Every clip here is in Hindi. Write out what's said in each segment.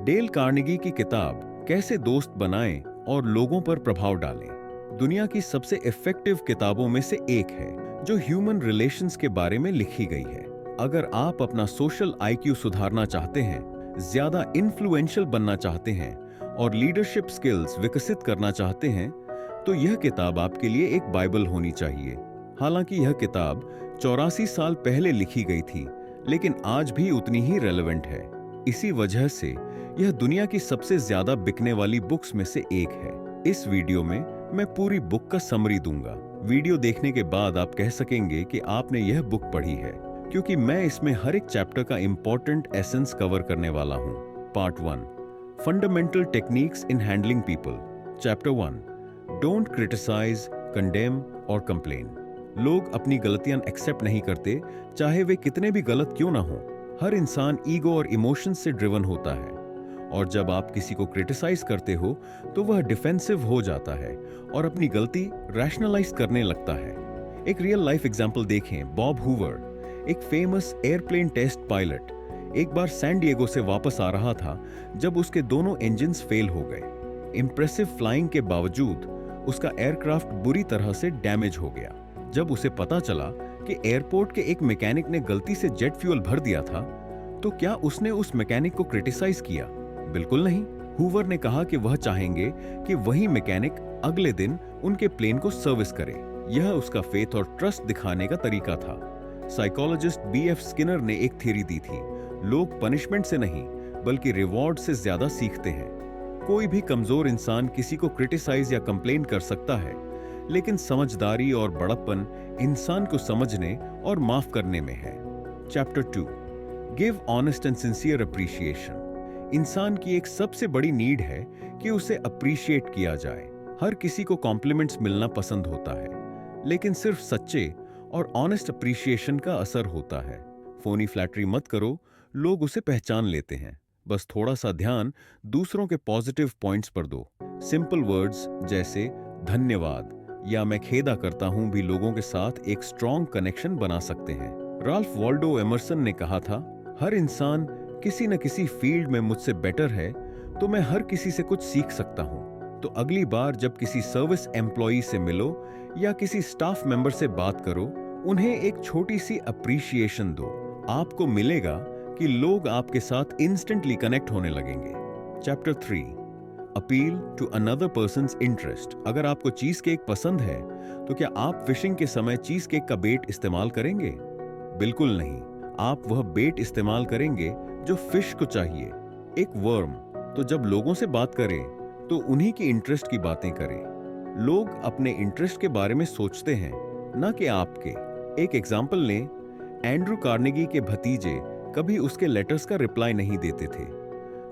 डेल कार्नेगी की किताब कैसे दोस्त बनाएं और लोगों पर प्रभाव डालें दुनिया की सबसे इफेक्टिव किताबों में से एक है जो ह्यूमन रिलेशंस के बारे में लिखी गई है। अगर आप अपना सोशल आईक्यू सुधारना चाहते हैं, ज्यादा इन्फ्लुएंशियल बनना चाहते हैं और लीडरशिप स्किल्स विकसित करना चाहते हैं, तो यह किताब आपके लिए एक बाइबल होनी चाहिए। हालांकि यह किताब 84 साल पहले लिखी गई थी, लेकिन आज भी उतनी ही रेलेवेंट है। इसी वजह से यह दुनिया की सबसे ज्यादा बिकने वाली बुक्स में से एक है। इस वीडियो में मैं पूरी बुक का समरी दूंगा। वीडियो देखने के बाद आप कह सकेंगे कि आपने यह बुक पढ़ी है, क्योंकि मैं इसमें हर एक चैप्टर का इंपॉर्टेंट एसेंस कवर करने वाला हूं। Part 1, fundamental techniques in handling people. Chapter 1, don't criticise, condemn और कंप्लेन। लोग अपनी गलतियां एक्सेप्ट नहीं करते, चाहे वे कितने भी गलत क्यों ना हो। हर इंसान ईगो और इमोशंस से ड्रिवन होता है, और जब आप किसी को क्रिटिसाइज करते हो तो वह डिफेंसिव हो जाता है और अपनी गलती रैशनलाइज करने लगता है। एक रियल लाइफ एग्जांपल देखें। बॉब हूवर, एक फेमस एयरप्लेन टेस्ट पायलट, एक बार सैन डिएगो से वापस आ रहा था जब उसके दोनों इंजन्स फेल हो गए। इंप्रेसिव फ्लाइंग के बावजूद उसका एयरक्राफ्ट बुरी तरह से डैमेज हो गया। जब उसे पता चला कि एयरपोर्ट के एक मैकेनिक ने गलती से जेट फ्यूल भर दिया था, तो क्या उसने उस मैकेनिक को क्रिटिसाइज किया? बिल्कुल नहीं। हूवर ने कहा कि वह चाहेंगे कि वही मैकेनिक अगले दिन उनके प्लेन को सर्विस करे। यह उसका फेथ और ट्रस्ट दिखाने का तरीका था। Psychologist B.F. स्किनर ने एक थ्योरी दी थी, लोग पनिशमेंट से नहीं बल्कि रिवॉर्ड से ज्यादा सीखते हैं। कोई भी कमजोर इंसान किसी को क्रिटिसाइज या कंप्लेन कर सकता है, लेकिन समझदारी और बड़प्पन इंसान को समझने और माफ करने में है। Chapter 2, give honest and sincere appreciation. इंसान की एक सबसे बड़ी नीड है कि उसे अप्रिशिएट किया जाए। हर किसी को कॉम्प्लीमेंट्स मिलना पसंद होता है, लेकिन सिर्फ सच्चे और ऑनेस्ट अप्रिशिएशन का असर होता है। फोनी फ्लैटरी मत करो, लोग उसे पहचान लेते हैं। बस थोड़ा सा ध्यान दूसरों के पॉजिटिव पॉइंट्स पर दो। सिंपल वर्ड्स जैसे धन्यवाद या मैं खेदा करता हूं भी लोगों के साथ एक स्ट्रॉन्ग कनेक्शन बना सकते हैं। राल्फ वॉल्डो एमरसन ने कहा था, हर इंसान किसी न किसी फील्ड में मुझसे बेटर है, तो मैं हर किसी से कुछ सीख सकता हूं। तो अगली बार जब किसी सर्विस एम्प्लॉई से मिलो या किसी स्टाफ मेंबर से बात करो, उन्हें एक छोटी सी अप्रिशिएशन दो। आपको मिलेगा कि लोग आपके साथ इंस्टेंटली कनेक्ट होने लगेंगे। Chapter 3, appeal to another person's interest. अगर आपको चीज केक पसंद है, तो क्या आप फिशिंग के समय चीज केक का बेट इस्तेमाल करेंगे? बिल्कुल नहीं। आप वह बेट इस्तेमाल करेंगे जो फिश को चाहिए, एक वर्म। तो जब लोगों से बात करें तो उन्हीं की इंटरेस्ट की बातें करें। लोग अपने इंटरेस्ट के बारे में सोचते हैं, ना कि आपके। एक एग्जाम्पल लें, एंड्रू कार्नेगी के भतीजे कभी उसके लेटर्स का रिप्लाई नहीं देते थे,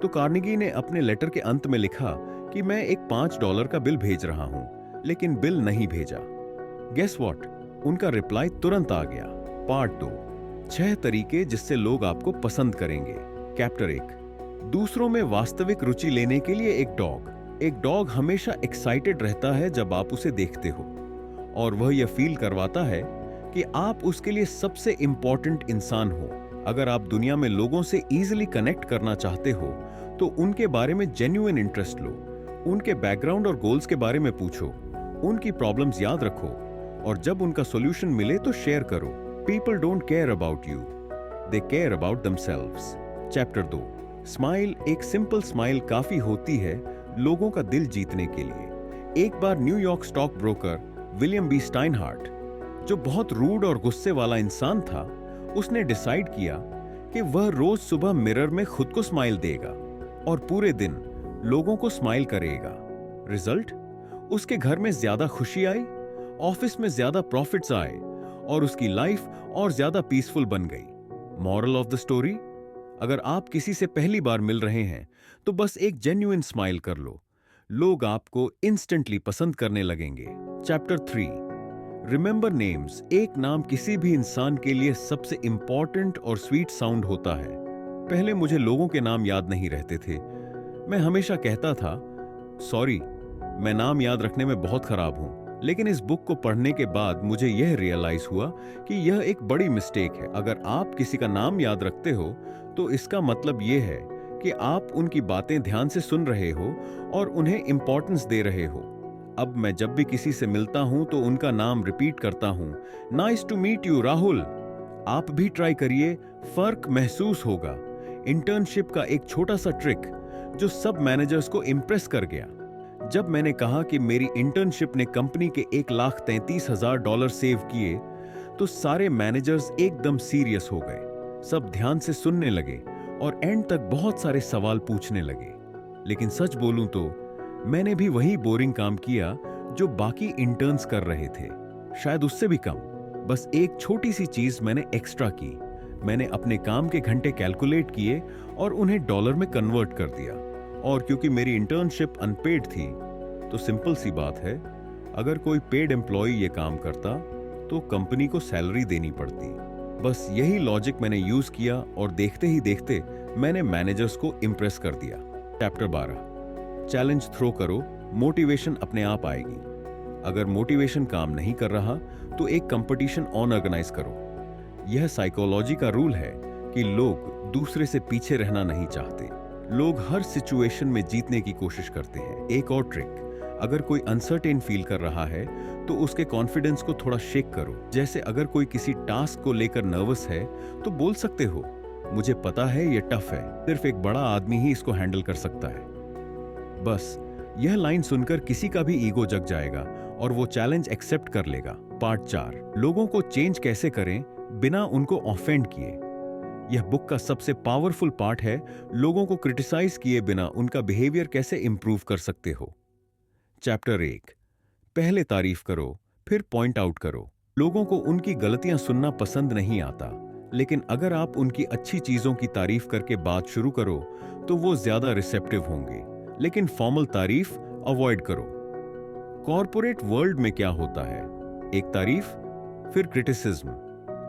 तो कार्नेगी ने अपने लेटर के अंत में लिखा कि मैं एक $5 का बिल भेज रहा हूं, लेकिन बिल नहीं भेजा। Guess what? उनका रिप्लाई तुरंत आ गया। पार्ट 2, 6 तरीके जिससे लोग आपको पसंद करेंगे। चैप्टर 1, दूसरों में वास्तविक रुचि लेने के लिए एक डॉग। एक डॉग हमेशा एक्साइटेड रहता है जब आप उसे देखते हो, और वह यह फील करवाता है कि आप उसके लिए सबसे इंपॉर्टेंट इंसान हो। अगर आप दुनिया में लोगों से इजीली कनेक्ट करना चाहते हो, तो उनके बारे में जेन्युइन इंटरेस्ट लो। उनके बैकग्राउंड और गोल्स के बारे में पूछो, उनकी प्रॉब्लम्स याद रखो, और जब उनका सॉल्यूशन मिले तो शेयर करो। People don't care about you, they care about themselves. Chapter 2, smile. एक सिंपल स्माइल काफी होती है लोगों का दिल जीतने के लिए। एक बार New York stock broker William B Steinhardt, जो बहुत रूड और गुस्से वाला इंसान था, उसने डिसाइड किया कि वह रोज सुबह मिरर में खुद को स्माइल देगा और पूरे दिन लोगों को स्माइल करेगा। रिजल्ट? उसके घर में ज्यादा खुशी आई, ऑफिस में ज्यादा प्रॉफिट्स आए और उसकी लाइफ और ज्यादा पीसफुल बन गई। Moral of the story? अगर आप किसी से पहली बार मिल रहे हैं तो बस एक जेन्युइन स्माइल कर लो, लोग आपको इंस्टेंटली पसंद करने लगेंगे। Chapter 3, remember names. एक नाम किसी भी इंसान के लिए सबसे इंपॉर्टेंट और स्वीट साउंड होता है। पहले मुझे लोगों के नाम याद नहीं रहते थे। मैं हमेशा कहता था, सॉरी, मैं नाम याद रखने में बहुत खराब हूं। लेकिन इस बुक को पढ़ने के बाद मुझे यह रियलाइज हुआ कि यह एक बड़ी मिस्टेक है। अगर आप किसी का नाम याद रखते हो तो इसका मतलब यह है कि आप उनकी बातें ध्यान से सुन रहे हो और उन्हें इंपॉर्टेंस दे रहे हो। अब मैं जब भी किसी से मिलता हूं तो उनका नाम रिपीट करता हूं, nice to meet you Rahul. आप भी ट्राई करिए, फर्क महसूस होगा। इंटर्नशिप का एक छोटा सा ट्रिक जो सब मैनेजर्स को इम्प्रेस कर गया। जब मैंने कहा कि मेरी इंटर्नशिप ने कंपनी के $1,33,000 सेव किए, तो सारे मैनेजर्स एकदम सीरियस हो गए। सब ध्यान से सुनने लगे और एंड तक बहुत सारे सवाल पूछने लगे। लेकिन सच बोलूं तो मैंने भी वही बोरिंग काम किया जो बाकी इंटर्न्स कर रहे थे, शायद उससे भी कम। बस एक छोटी सी चीज मैंने एक्स्ट्रा की। मैंने अपने काम के घंटे कैलकुलेट किए और उन्हें डॉलर में कन्वर्ट कर दिया। और क्योंकि मेरी इंटर्नशिप अनपेड थी, तो सिंपल सी बात है, अगर कोई पेड एम्प्लॉय ये काम करता तो कंपनी को सैलरी देनी पड़ती। बस यही लॉजिक मैंने यूज किया और देखते ही देखते मैंने मैनेजर्स को इंप्रेस कर दिया। चैप्टर 12, चैलेंज थ्रो करो, मोटिवेशन अपने आप आएगी। अगर मोटिवेशन काम नहीं कर रहा तो एक कंपटीशन ऑर्गेनाइज करो। यह साइकोलॉजी का रूल है कि लोग दूसरे से पीछे रहना नहीं चाहते। लोग हर सिचुएशन में जीतने की कोशिश करते हैं। एक और ट्रिक, अगर कोई अनसर्टेन फील कर रहा है तो उसके कॉन्फिडेंस को थोड़ा शेक करो। जैसे अगर कोई किसी टास्क को लेकर नर्वस है तो बोल सकते हो, मुझे पता है ये टफ है, सिर्फ एक बड़ा आदमी ही इसको हैंडल कर सकता है। बस यह लाइन सुनकर किसी का भी ईगो जग जाएगा और वो चैलेंज एक्सेप्ट कर लेगा। पार्ट 4, लोगों को चेंज कैसे करें बिना उनको ऑफेंड किए। यह बुक का सबसे पावरफुल पार्ट है, लोगों को क्रिटिसाइज किए बिना उनका बिहेवियर कैसे इंप्रूव कर सकते हो। चैप्टर 1, पहले तारीफ करो फिर पॉइंट आउट करो। लोगों को उनकी गलतियां सुनना पसंद नहीं आता, लेकिन अगर आप उनकी अच्छी चीजों की तारीफ करके बात शुरू करो तो वो ज्यादा रिसेप्टिव होंगे। लेकिन फॉर्मल तारीफ अवॉइड करो। कॉर्पोरेट वर्ल्ड में क्या होता है, एक तारीफ, फिर क्रिटिसिज्म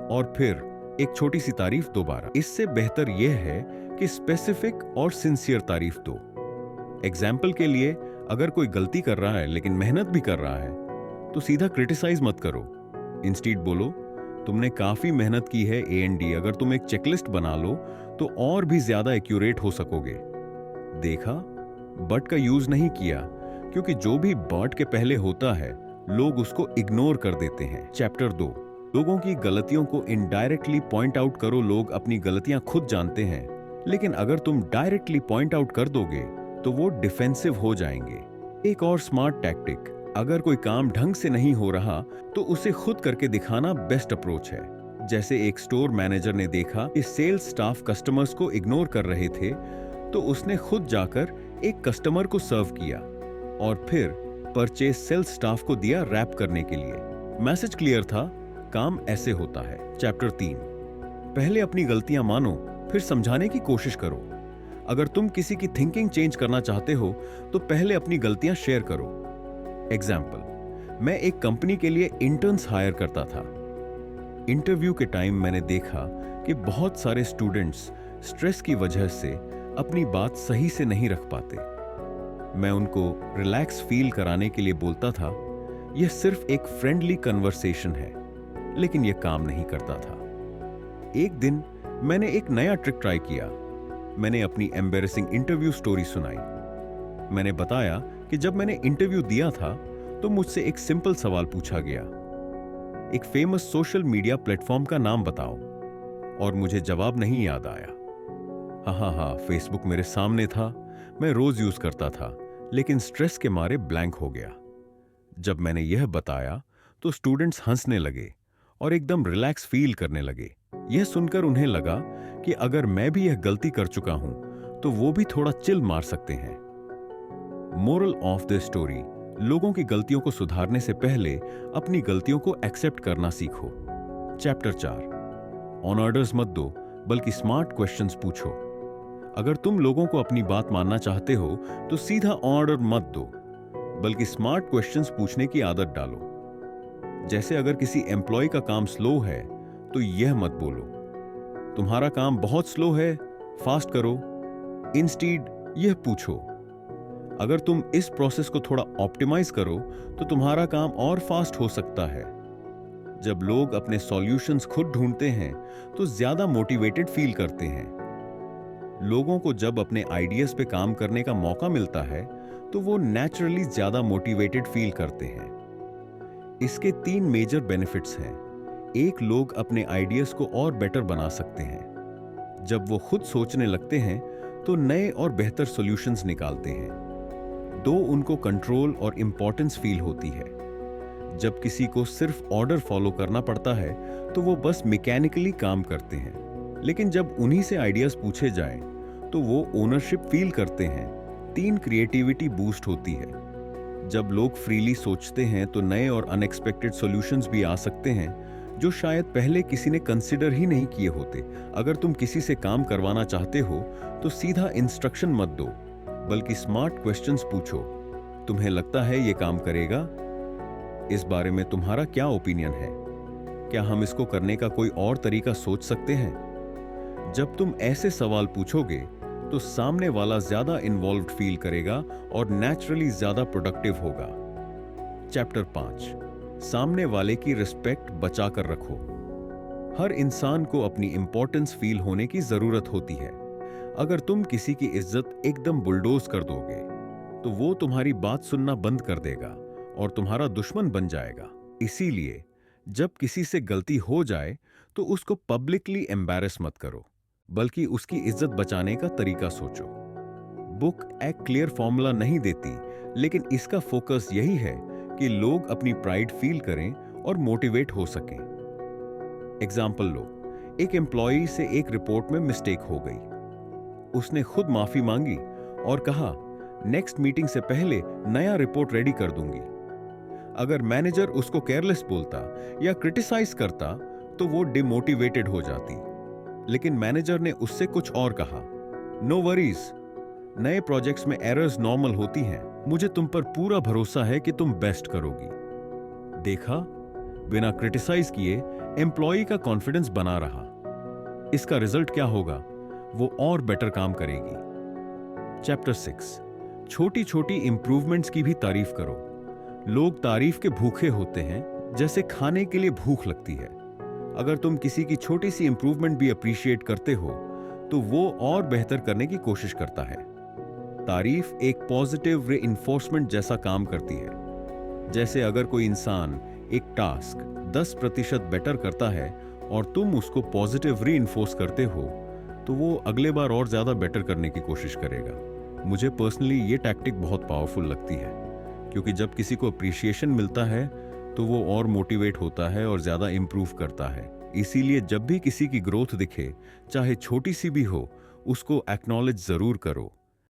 और फिर एक छोटी सी तारीफ दोबारा। इससे बेहतर यह है कि स्पेसिफिक और सिंसियर तारीफ दो। एग्जाम्पल के लिए, अगर कोई गलती कर रहा है लेकिन मेहनत भी कर रहा है तो सीधा क्रिटिसाइज मत करो। इंस्टीड बोलो, तुमने काफी मेहनत की है A&D, अगर तुम एक चेकलिस्ट बना लो तो और भी ज्यादा एक्यूरेट हो सकोगे। देखा, बट का यूज नहीं किया, क्योंकि जो भी बट के पहले होता है लोग उसको इग्नोर कर देते हैं। चैप्टर 2, लोगों की गलतियों को इनडायरेक्टली पॉइंट आउट करो। लोग अपनी गलतियां खुद जानते हैं, लेकिन अगर तुम डायरेक्टली पॉइंट आउट कर दोगे तो वो डिफेंसिव हो जाएंगे। एक और स्मार्ट टैक्टिक, अगर कोई काम ढंग से नहीं हो रहा तो उसे खुद करके दिखाना बेस्ट अप्रोच है। जैसे एक स्टोर मैनेजर ने देखा कि सेल्स स्टाफ कस्टमर्स को इग्नोर कर रहे थे, तो उसने खुद जाकर एक कस्टमर को सर्व किया और फिर परचेज सेल्स स्टाफ को दिया रैप करने के लिए। मैसेज क्लियर था, काम ऐसे होता है। चैप्टर 3, पहले अपनी गलतियां मानो फिर समझाने की कोशिश करो। अगर तुम किसी की थिंकिंग चेंज करना चाहते हो तो पहले अपनी गलतियां शेयर करो। एग्जाम्पल, मैं एक कंपनी के लिए इंटर्न्स हायर करता था। इंटरव्यू के टाइम मैंने देखा कि बहुत सारे स्टूडेंट्स स्ट्रेस की वजह से अपनी बात सही से नहीं रख पाते। मैं उनको रिलैक्स फील कराने के लिए बोलता था, यह सिर्फ एक फ्रेंडली कन्वर्सेशन है, लेकिन यह काम नहीं करता था। एक दिन मैंने एक नया ट्रिक ट्राई किया। मैंने अपनी एम्बैरेसिंग इंटरव्यू स्टोरी सुनाई। मैंने बताया कि जब मैंने इंटरव्यू दिया था तो मुझसे एक सिंपल सवाल पूछा गया, एक फेमस सोशल मीडिया प्लेटफॉर्म का नाम बताओ, और मुझे जवाब नहीं याद आया। हाँ, फेसबुक मेरे सामने था, मैं रोज यूज करता था, लेकिन स्ट्रेस के मारे ब्लैंक हो गया। जब मैंने यह बताया तो स्टूडेंट्स हंसने लगे और एकदम रिलैक्स फील करने लगे। यह सुनकर उन्हें लगा कि अगर मैं भी यह गलती कर चुका हूं तो वो भी थोड़ा चिल मार सकते हैं। मोरल ऑफ द स्टोरी, लोगों की गलतियों को सुधारने से पहले अपनी गलतियों को एक्सेप्ट करना सीखो। चैप्टर 4, ऑन ऑर्डर्स मत दो बल्कि स्मार्ट क्वेश्चंस पूछो। अगर तुम लोगों को अपनी बात मानना चाहते हो तो सीधा ऑर्डर मत दो, बल्कि स्मार्ट क्वेश्चंस पूछने की आदत डालो। जैसे अगर किसी एम्प्लॉय का काम स्लो है तो यह मत बोलो, तुम्हारा काम बहुत स्लो है, फास्ट करो। इंस्टीड यह पूछो, अगर तुम इस प्रोसेस को थोड़ा ऑप्टिमाइज करो तो तुम्हारा काम और फास्ट हो सकता है। जब लोग अपने सॉल्यूशंस खुद ढूंढते हैं तो ज्यादा मोटिवेटेड फील करते हैं। लोगों को जब अपने आइडियाज पे काम करने का मौका मिलता है तो वो नेचुरली ज्यादा मोटिवेटेड फील करते हैं। इसके 3 मेजर बेनिफिट्स हैं। एक, लोग अपने आइडियाज को और बेटर बना सकते हैं। जब वो खुद सोचने लगते हैं तो नए और बेहतर सॉल्यूशंस निकालते हैं। 2, उनको कंट्रोल और इंपॉर्टेंस फील होती है। जब किसी को सिर्फ ऑर्डर फॉलो करना पड़ता है तो वो बस मैकेनिकली काम करते हैं, लेकिन जब उन्हीं से आइडियाज पूछे जाएं तो वो ओनरशिप फील करते हैं। 3, क्रिएटिविटी बूस्ट होती है। जब लोग फ्रीली सोचते हैं तो नए और अनएक्सपेक्टेड सॉल्यूशंस भी आ सकते हैं जो शायद पहले किसी ने कंसिडर ही नहीं किए होते। अगर तुम किसी से काम करवाना चाहते हो तो सीधा इंस्ट्रक्शन मत दो, बल्कि स्मार्ट क्वेश्चंस पूछो। तुम्हें लगता है ये काम करेगा? इस बारे में तुम्हारा क्या ओपिनियन है? क्या हम इसको करने का कोई और तरीका सोच सकते हैं? जब तुम ऐसे सवाल पूछोगे तो सामने वाला ज्यादा इन्वॉल्व्ड फील करेगा और नेचुरली ज्यादा प्रोडक्टिव होगा। चैप्टर 5, सामने वाले की रिस्पेक्ट बचा कर रखो। हर इंसान को अपनी इंपॉर्टेंस फील होने की जरूरत होती है। अगर तुम किसी की इज्जत एकदम बुलडोज कर दोगे तो वो तुम्हारी बात सुनना बंद कर देगा और तुम्हारा दुश्मन बन जाएगा। इसीलिए जब किसी से गलती हो जाए तो उसको पब्लिकली एम्बैरेस मत करो, बल्कि उसकी इज्जत बचाने का तरीका सोचो। बुक एक क्लियर फॉर्मूला नहीं देती, लेकिन इसका फोकस यही है कि लोग अपनी प्राइड फील करें और मोटिवेट हो सकें। एग्जाम्पल लो, एक एम्प्लॉई से एक रिपोर्ट में मिस्टेक हो गई। उसने खुद माफी मांगी और कहा, नेक्स्ट मीटिंग से पहले नया रिपोर्ट रेडी कर दूंगी। अगर मैनेजर उसको केयरलेस बोलता या क्रिटिसाइज करता तो वो डिमोटिवेटेड हो जाती, लेकिन मैनेजर ने उससे कुछ और कहा, नो वरीज, नए प्रोजेक्ट्स में एरर्स नॉर्मल होती हैं, मुझे तुम पर पूरा भरोसा है कि तुम बेस्ट करोगी। देखा, बिना क्रिटिसाइज किए एम्प्लॉय का कॉन्फिडेंस बना रहा। इसका रिजल्ट क्या होगा? वो और बेटर काम करेगी। चैप्टर 6, छोटी छोटी इंप्रूवमेंट्स की भी तारीफ करो। लोग तारीफ के भूखे होते हैं, जैसे खाने के लिए भूख लगती है। अगर तुम किसी की छोटी सी इंप्रूवमेंट भी अप्रिशिएट करते हो तो वो और बेहतर करने की कोशिश करता है। तारीफ एक पॉजिटिव रीइंफोर्समेंट जैसा काम करती है। जैसे अगर कोई इंसान एक टास्क 10% बेटर करता है और तुम उसको पॉजिटिव रीइंफोर्स करते हो तो वो अगले बार और ज्यादा बेटर करने की कोशिश करेगा। मुझे पर्सनली ये टैक्टिक बहुत पावरफुल लगती है, क्योंकि जब किसी को अप्रिशिएशन मिलता है तो वो और मोटिवेट होता है और ज्यादा इंप्रूव करता है। इसीलिए जब भी किसी की ग्रोथ दिखे, चाहे छोटी सी भी हो, उसको एक्नॉलेज जरूर करो।